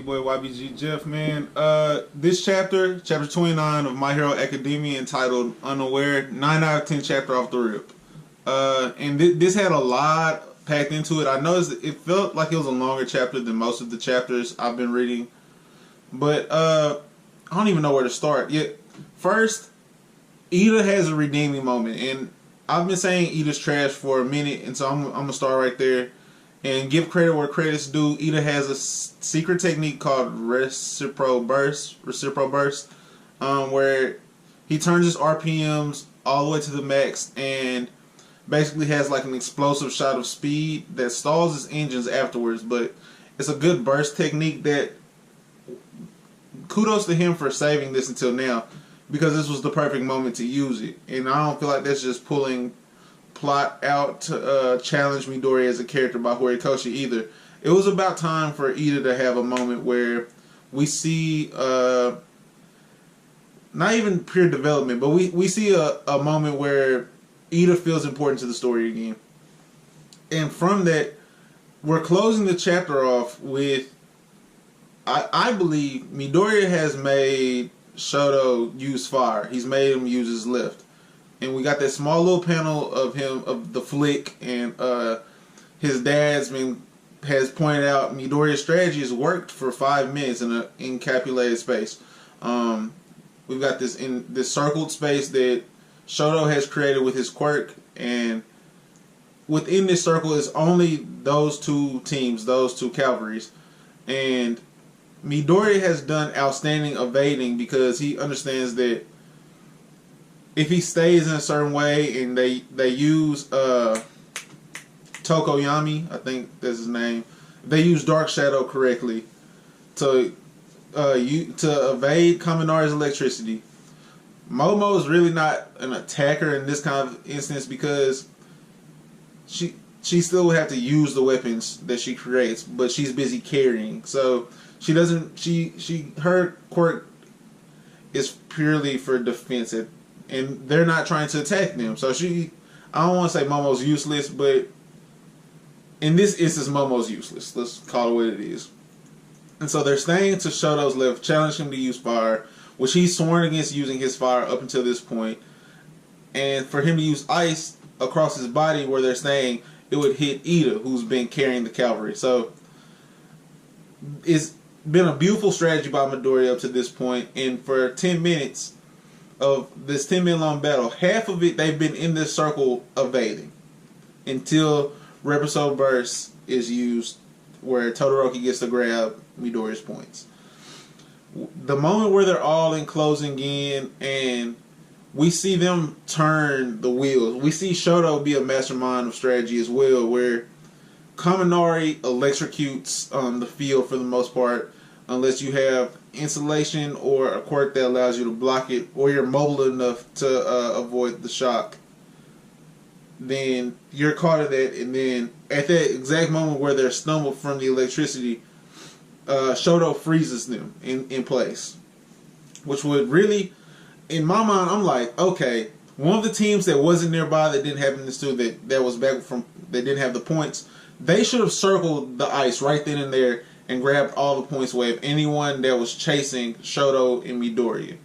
your boy YBG Jeff, man. This chapter 29 of My Hero Academia, entitled Unaware, 9 out of 10 chapter off the rip. And this had a lot packed into it. I noticed it felt like it was a longer chapter than most of the chapters I've been reading. But I don't even know where to start. Yet, first, Ida has a redeeming moment. And I've been saying Ida's trash for a minute, and so I'm going to start right there. And give credit where credit's due. Ida has a secret technique called reciprocal burst, where he turns his RPMs all the way to the max and basically has like an explosive shot of speed that stalls his engines afterwards. But it's a good burst technique that, kudos to him for saving this until now, because this was the perfect moment to use it. And I don't feel like that's just pulling plot out to challenge Midori as a character by Horikoshi either. It was about time for Ida to have a moment where we see not even pure development, but we see a moment where Ida feels important to the story again. And from that, we're closing the chapter off with, I believe Midori has made Shoto use fire. He's made him use his lift. And we got that small little panel of him, of the flick, and his dad's has pointed out Midori's strategy has worked for 5 minutes in an encapsulated space. We've got this circled space that Shoto has created with his quirk, and within this circle is only those two teams, those two cavalries. And Midori has done outstanding evading because he understands that if he stays in a certain way and they use Tokoyami, I think that's his name, they use Dark Shadow correctly to evade Kaminari's electricity. Momo is really not an attacker in this kind of instance because she still would have to use the weapons that she creates, but she's busy carrying. So she doesn't. Her quirk is purely for defense, and they're not trying to attack them. So I don't want to say Momo's useless, but in this instance, Momo's useless. Let's call it what it is. And so they're staying to Shoto's left, challenge him to use fire, which he's sworn against using his fire up until this point. And for him to use ice across his body, where they're saying it would hit Ida, who's been carrying the cavalry. So it's been a beautiful strategy by Midori up to this point. And for 10 minutes of this 10-minute long battle, half of it they've been in this circle evading until Reposol Burst is used, where Todoroki gets to grab Midori's points. The moment where they're all in closing in and we see them turn the wheels. We see Shoto be a mastermind of strategy as well, where Kaminari electrocutes the field for the most part, unless you have insulation or a quirk that allows you to block it, or you're mobile enough to avoid the shock. Then you're caught in that, and then at that exact moment where they're stumbled from the electricity, Shoto freezes them in place. Which would really, in my mind, I'm like, okay, one of the teams that wasn't nearby, that didn't have this too, that was back from, that didn't have the points, they should have circled the ice right then and there and grabbed all the points away of anyone that was chasing Shoto and Midori.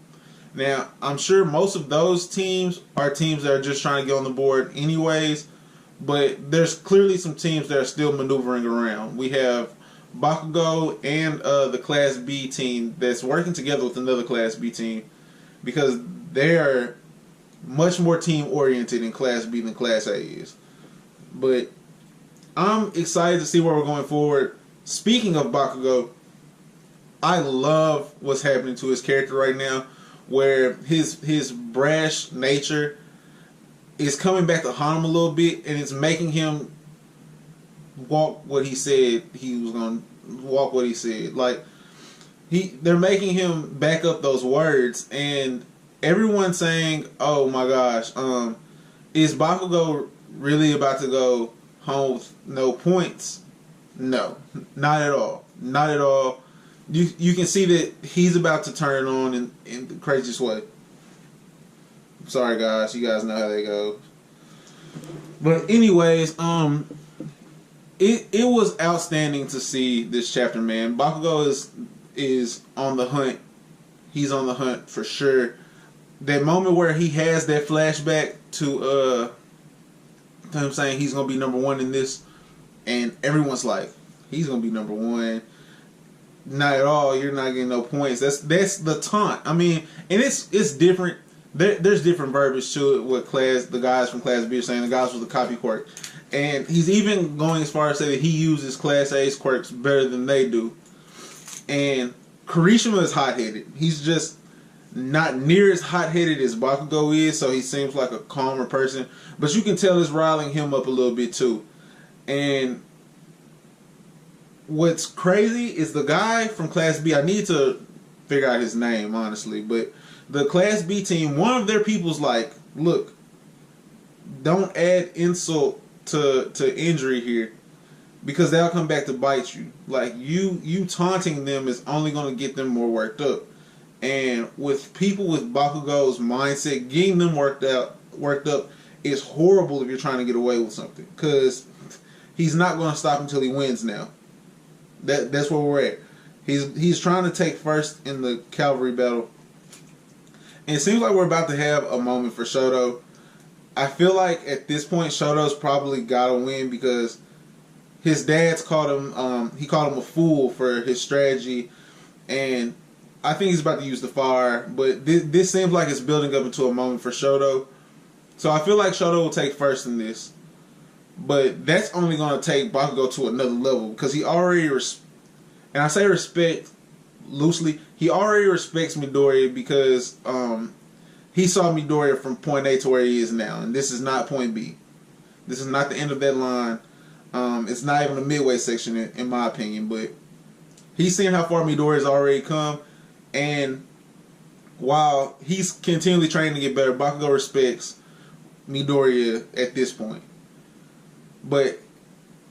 Now, I'm sure most of those teams are teams that are just trying to get on the board anyways, but there's clearly some teams that are still maneuvering around. We have Bakugou and the Class B team that's working together with another Class B team, because they're much more team-oriented in Class B than Class A is. But I'm excited to see where we're going forward. Speaking of Bakugou, I love what's happening to his character right now, where his brash nature is coming back to haunt him a little bit, and it's making him walk what he said he was going to walk. What he said, like they're making him back up those words, and everyone's saying, "Oh my gosh, is Bakugou really about to go home with no points?" No, not at all. Not at all. You can see that he's about to turn on in the craziest way. Sorry guys, you guys know how they go. But anyways, it was outstanding to see this chapter, man. Bakugou is on the hunt. He's on the hunt for sure. That moment where he has that flashback to him saying he's gonna be number one in this, and everyone's like, he's gonna be number one. Not at all. You're not getting no points. That's the taunt. I mean, and it's different. There's different verbiage to it. What the guys from Class B are saying. The guys with the copy quirk, and he's even going as far as say that he uses Class A's quirks better than they do. And Kirishima is hot-headed. He's just not near as hot-headed as Bakugou is, so he seems like a calmer person. But you can tell it's riling him up a little bit too. And what's crazy is the guy from Class B, I need to figure out his name, honestly, but the Class B team, one of their people's like, look, don't add insult to injury here, because that'll come back to bite you. Like, you taunting them is only going to get them more worked up. And with people with Bakugou's mindset, getting them worked up is horrible if you're trying to get away with something, because he's not going to stop until he wins now. That's where we're at. He's trying to take first in the cavalry battle. And it seems like we're about to have a moment for Shoto. I feel like at this point Shoto's probably got to win, because his dad's called him he called him a fool for his strategy, and I think he's about to use the fire. But this seems like it's building up into a moment for Shoto. So I feel like Shoto will take first in this. But that's only going to take Bakugou to another level, because he already, and I say respect loosely, he already respects Midoriya, because he saw Midoriya from point A to where he is now, and this is not point B. This is not the end of that line. It's not even a midway section in my opinion, but he's seen how far Midoriya's already come, and while he's continually training to get better, Bakugou respects Midoriya at this point. But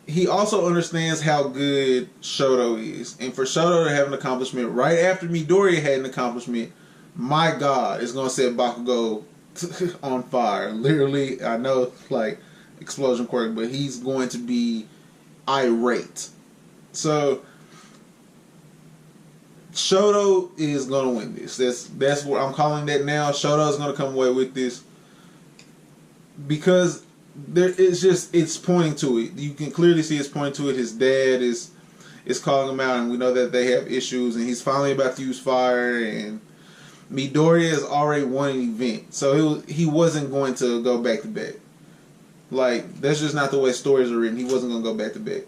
he also understands how good Shoto is. And for Shoto to have an accomplishment right after Midoriya had an accomplishment, my God, it's going to set Bakugou on fire. Literally, I know, like, explosion quirk, but he's going to be irate. So, Shoto is going to win this. That's what I'm calling that now. Shoto is going to come away with this, because it's pointing to it. You can clearly see it's pointing to it. His dad is calling him out, and we know that they have issues, and he's finally about to use fire, and Midoriya has already won an event, so he wasn't going to go back to back. Like, that's just not the way stories are written. He wasn't going to go back to back.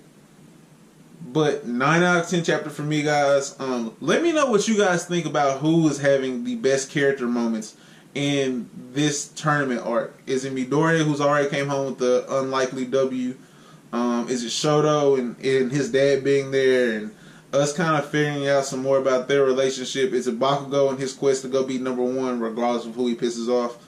But 9 out of 10 chapter for me, guys. Let me know what you guys think about who is having the best character moments in this tournament arc. Is it Midoriya, who's already came home with the unlikely W? Is it Shoto and his dad being there and us kind of figuring out some more about their relationship? Is it Bakugou and his quest to go be number one regardless of who he pisses off?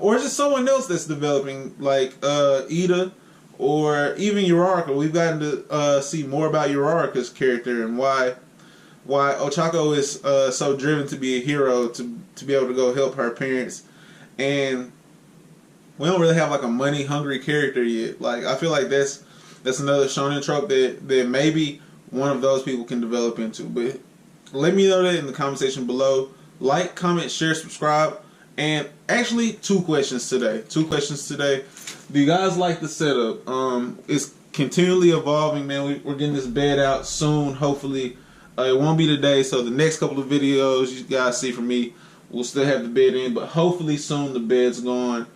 Or is it someone else that's developing, like Ida or even Uraraka? We've gotten to see more about Uraraka's character and why Ochako is so driven to be a hero, to be able to go help her parents. And we don't really have like a money hungry character yet. Like, I feel like that's another shonen trope that maybe one of those people can develop into. But let me know that in the comment section below. Like, comment, share, subscribe. And actually, two questions today. Do you guys like the setup? It's continually evolving, man. We're getting this bed out soon, hopefully. It won't be today, so the next couple of videos you guys see from me, we'll still have the bed in, but hopefully soon the bed's gone.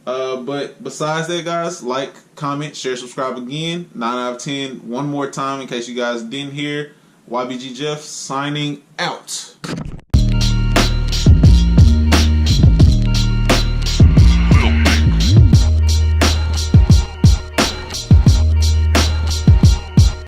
But besides that, guys, like, comment, share, subscribe again. 9 out of 10. One more time in case you guys didn't hear. YBG Jeff signing out.